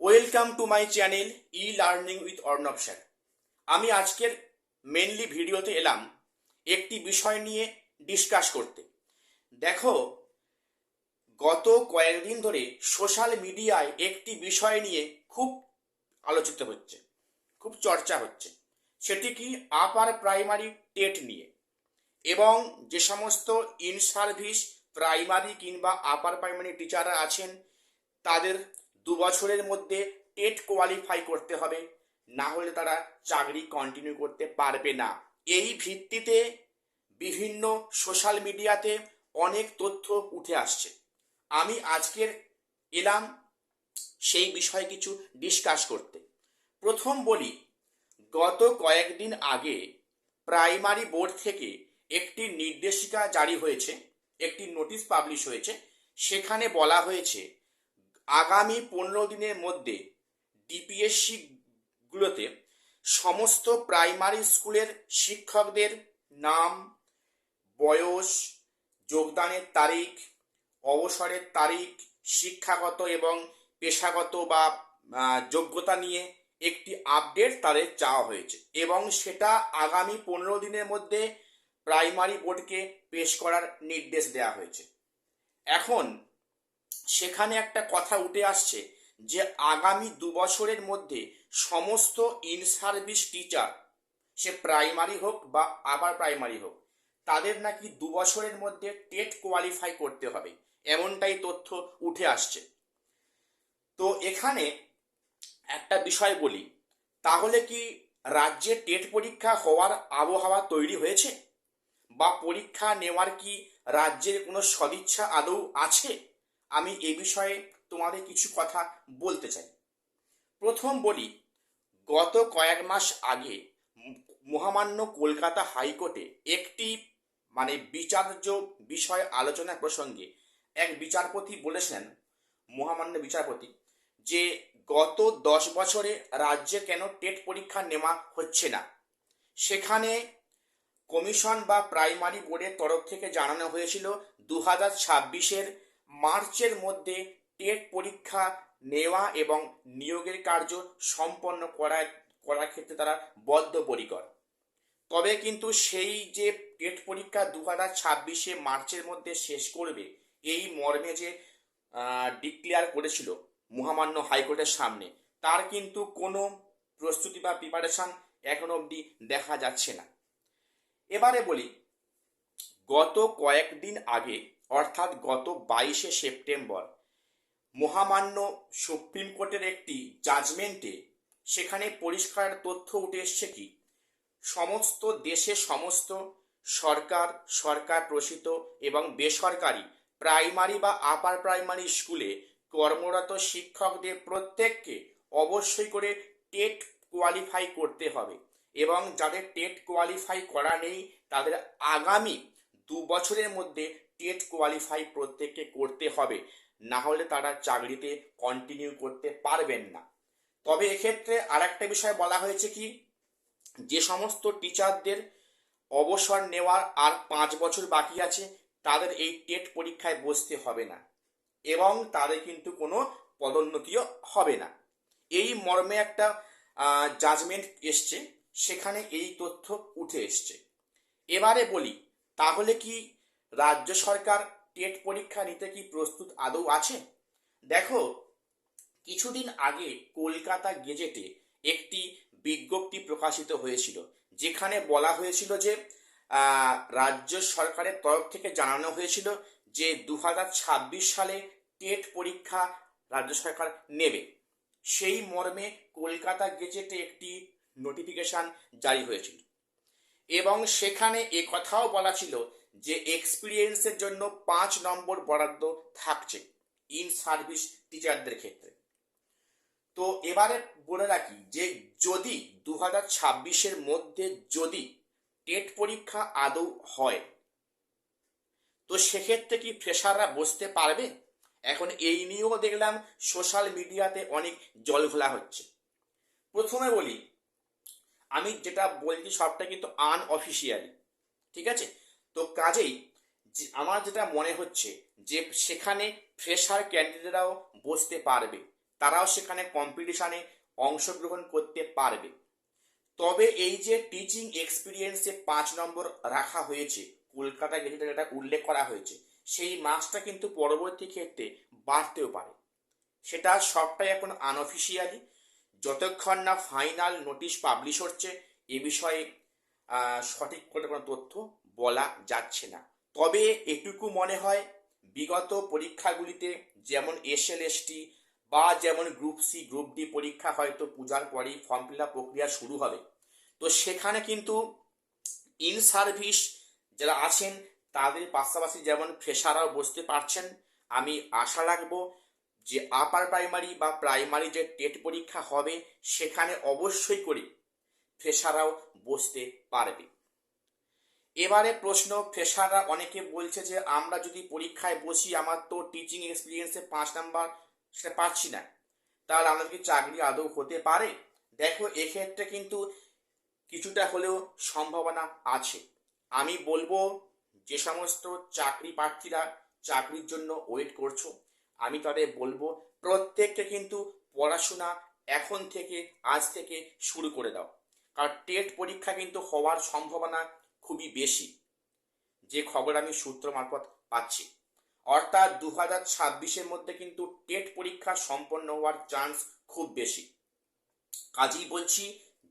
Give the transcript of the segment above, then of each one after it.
Welcome to my channel e learning with Arnab sir. আমি আজকের mainly ভিডিওতে এলাম একটি বিষয় নিয়ে ডিসকাস করতে। দেখো, গত কয়েকদিন ধরে সোশ্যাল মিডিয়ায় একটি বিষয় নিয়ে খুব আলোচিত হচ্ছে, খুব চর্চা হচ্ছে। সেটি কি আপার প্রাইমারি টেট নিয়ে, এবং যে সমস্ত ইন সার্ভিস প্রাইমারি কিংবা আপার প্রাইমারি টিচাররা আছেন তাদের 2 বছরের মধ্যে টেট কোয়ালিফাই করতে হবে, না হলে তারা চাকরি কন্টিনিউ করতে পারবে না। এই ভিত্তিতে বিভিন্ন সোশ্যাল মিডিয়াতে অনেক তথ্য উঠে আসছে। আমি আজকের এলাম সেই বিষয়ে কিছু ডিসকাস করতে। প্রথম বলি, গত কয়েকদিন আগে প্রাইমারি বোর্ড থেকে একটি নির্দেশিকা জারি হয়েছে, একটি নোটিশ পাবলিশ হয়েছে। সেখানে বলা হয়েছে আগামী 15 দিনের মধ্যে ডিপিএসসি গুলোতে সমস্ত প্রাইমারি স্কুলের শিক্ষকদের নাম, বয়স, যোগদানের তারিখ, অবসরের তারিখ, শিক্ষাগত এবং পেশাগত বা যোগ্যতা নিয়ে একটি আপডেট তাদের চাওয়া হয়েছে, এবং সেটা আগামী 15 দিনের মধ্যে প্রাইমারি বোর্ডকে পেশ করার নির্দেশ দেওয়া হয়েছে। এখন সেখানে একটা কথা উঠে আসছে যে আগামী 2 বছরের মধ্যে সমস্ত in service teacher, say primary হোক বা আপার প্রাইমারি হোক, তাদের নাকি 2 বছরের মধ্যে টেট কোয়ালিফাই করতে হবে, এমনটাই তথ্য উঠে আসছে। তো এখানে একটা বিষয় বলি, তাহলে কি রাজ্যে টেট পরীক্ষা হওয়ার আবহাওয়া তৈরি হয়েছে, বা পরীক্ষা নেওয়ার কি রাজ্যের কোনো সদিচ্ছা আদৌ আছে? আমি এ বিষয়ে তোমাদের কিছু কথা বলতে চাই। প্রথম বলি, গত কয়েক মাস আগে মহামান্য কলকাতা হাইকোর্টে একটি বিচার্য বিষয় আলোচনা প্রসঙ্গে এক বিচারপতি বলেছেন, মহামান্য বিচারপতি, যে গত 10 বছরে রাজ্যে কেন টেট পরীক্ষা নেওয়া হচ্ছে না। সেখানে কমিশন বা প্রাইমারি বোর্ডের তরফ থেকে জানানো হয়েছিল 2026-এর মার্চের মধ্যে টেট পরীক্ষা নেওয়া এবং নিয়োগের কার্য সম্পন্ন করার ক্ষেত্রে তারা বদ্ধপরিকর। তবে কিন্তু সেই যে টেট পরীক্ষা 2026-এ মার্চের মধ্যে শেষ করবে, এই মর্মে যে ডিক্লেয়ার করেছিল মহামান্য হাইকোর্টের সামনে, তার কিন্তু কোনো প্রস্তুতি বা প্রিপারেশন এখন অবধি দেখা যাচ্ছে না। এবারে বলি, গত কয়েকদিন আগে অর্থাৎ গত 22শে সেপ্টেম্বর মহামান্য সুপ্রিম কোর্টের একটি জাজমেন্টে সেখানে পরিষ্কার তথ্য উঠে এসছে কি, সমস্ত দেশে সমস্ত সরকার, সরকার প্রসূত এবং বেসরকারি প্রাইমারি বা আপার প্রাইমারি স্কুলে কর্মরত শিক্ষকদের প্রত্যেককে অবশ্যই করে টেট কোয়ালিফাই করতে হবে, এবং যাদের টেট কোয়ালিফাই করা নেই তাদের আগামী 2 বছরের মধ্যে টেট কোয়ালিফাই প্রত্যেককে করতে হবে, না হলে তারা চাকরিতে কন্টিনিউ করতে পারবেন না। তবে এক্ষেত্রে আর একটা বিষয় বলা হয়েছে কি, যে সমস্ত টিচারদের অবসর নেওয়ার আর 5 বছর বাকি আছে তাদের এই টেট পরীক্ষায় বসতে হবে না, এবং তাদের কিন্তু কোনো পদোন্নতিও হবে না। এই মর্মে একটা জাজমেন্ট এসছে, সেখানে এই তথ্য উঠে এসছে। এবারে বলি, তাহলে কি রাজ্য সরকার টেট পরীক্ষা নিতে কি প্রস্তুত আদৌ আছে? দেখো, কিছুদিন আগে কলকাতা গেজেটে একটি বিজ্ঞপ্তি প্রকাশিত হয়েছিল, যেখানে বলা হয়েছিল যে রাজ্য সরকারের তরফ থেকে জানানো হয়েছিল যে 2026 সালে টেট পরীক্ষা রাজ্য সরকার নেবে। সেই মর্মে কলকাতা গেজেটে একটি নোটিফিকেশন জারি হয়েছিল, এবং সেখানে এ কথাও বলা ছিল যে এক্সপিরিয়েন্সের জন্য 5 নম্বর বরাদ্দ থাকছে ইন সার্ভিস টিচারদের ক্ষেত্রে। তো এবারে বলে রাখি যে যদি 2026-এর মধ্যে যদি টেট পরীক্ষা আদৌ হয়, তো সেক্ষেত্রে কি ফ্রেশাররা বসতে পারবে? এখন এই নিয়েও দেখলাম সোশ্যাল মিডিয়াতে অনেক জলঘোলা হচ্ছে। প্রথমে বলি, আমি যেটা বলছি সবটা কিন্তু আনঅফিসিয়ালি, ঠিক আছে? তো কাজেই আমার যেটা মনে হচ্ছে যে সেখানে ফ্রেশার ক্যান্ডিডেটরাও বসতে পারবে, তারাও সেখানে কম্পিটিশানে অংশগ্রহণ করতে পারবে। তবে এই যে টিচিং এক্সপিরিয়েন্সে 5 নম্বর রাখা হয়েছে, কলকাতা গেজেটে যেটা উল্লেখ করা হয়েছে, সেই মার্কসটা কিন্তু পরবর্তী ক্ষেত্রে বাড়তেও পারে। সেটা সবটাই এখন আনঅফিসিয়ালি, যতক্ষণ না ফাইনাল নোটিশ পাবলিশ হচ্ছে এ বিষয়ে সঠিক করে কোনো তথ্য বলা যাচ্ছে না। তবে এটুকু মনে হয়, বিগত পরীক্ষাগুলিতে যেমন এসএলএসটি বা যেমন গ্রুপ সি গ্রুপ ডি পরীক্ষা হয়তো পূজার পরেই ফর্ম ফিল আপ প্রক্রিয়া শুরু হবে, তো সেখানে কিন্তু ইন সার্ভিস যারা আছেন তাদের পাশাপাশি যেমন ফ্রেশাররাও বসতে পারছেন। আমি আশা রাখবো যে আপার প্রাইমারি বা প্রাইমারি যে টেট পরীক্ষা হবে সেখানে অবশ্যই করে ফ্রেশাররাও বসতে পারবে। এবারে প্রশ্ন, ফ্রেশাররা অনেকে বলছে যে আমরা যদি পরীক্ষায় বসি, আমার তো টিচিং এক্সপিরিয়েন্সে 5 নাম্বার সেটা পাচ্ছি না, তাহলে আমাদের কি চাকরি আদৌ হতে পারে? দেখো, এক্ষেত্রে কিন্তু কিছুটা হলেও সম্ভাবনা আছে। আমি বলবো, যে সমস্ত চাকরি প্রার্থীরা চাকরির জন্য ওয়েট করছো, আমি তাদের বলবো প্রত্যেককে কিন্তু পড়াশোনা এখন থেকে, আজ থেকে শুরু করে দাও। কারণ টেট পরীক্ষা কিন্তু হওয়ার সম্ভাবনা খুবই বেশি, যে খবর আমি সূত্র মারফত পাচ্ছি। অর্থাৎ 2026-এর মধ্যে কিন্তু টেট পরীক্ষা সম্পন্ন হওয়ার চান্স খুব বেশি। কাজেই বলছি,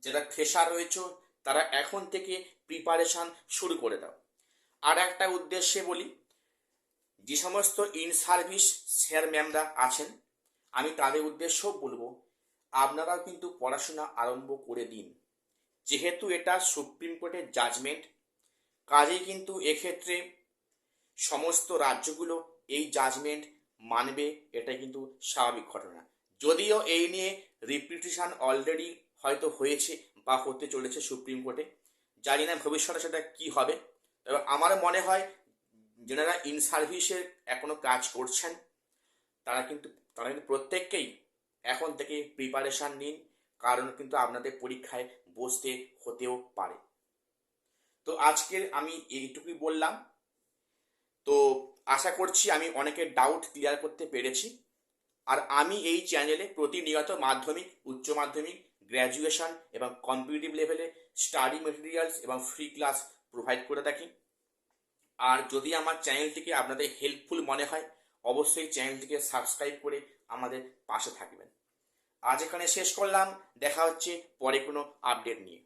যারা ফ্রেশার রয়েছে তারা এখন থেকে প্রিপারেশন শুরু করে দাও। আর একটা উদ্দেশ্যে বলি, যে সমস্ত ইন সার্ভিস স্যার ম্যামরা আছেন, আমি তাদের উদ্দেশ্যও বলবো আপনারাও কিন্তু পড়াশোনা আরম্ভ করে দিন। যেহেতু এটা সুপ্রিম কোর্টের জাজমেন্ট, কাজেই কিন্তু এক্ষেত্রে সমস্ত রাজ্যগুলো এই জাজমেন্ট মানবে, এটা কিন্তু স্বাভাবিক ঘটনা। যদিও এই নিয়ে রিপিটিশন অলরেডি হয়তো হয়েছে বা হতে চলেছে সুপ্রিম কোর্টে, জানি না ভবিষ্যতে সেটা কি হবে। তবে আমার মনে হয় যারা ইন সার্ভিসে এখনো কাজ করছেন তারা কিন্তু প্রত্যেককেই এখন থেকে প্রিপারেশন নিন, কারণ কিন্তু আপনাদের পরীক্ষায় বসতে হতেও পারে। তো আজকের আমি এইটুকুই বললাম। তো আশা করছি আমি অনেকের ডাউট ক্লিয়ার করতে পেরেছি। আর আমি এই চ্যানেলে প্রতিনিয়ত মাধ্যমিক, উচ্চ মাধ্যমিক, গ্র্যাজুয়েশন এবং কম্পিটিটিভ লেভেলে স্টাডি মেটেরিয়ালস এবং ফ্রি ক্লাস প্রোভাইড করে থাকি। আর যদি আমার চ্যানেলটিকে আপনাদের হেল্পফুল মনে হয়, অবশ্যই চ্যানেলটিকে সাবস্ক্রাইব করে আমাদের পাশে থাকবেন। আজ এখানে শেষ করলাম, দেখা হচ্ছে পরে কোনো আপডেট নিয়ে।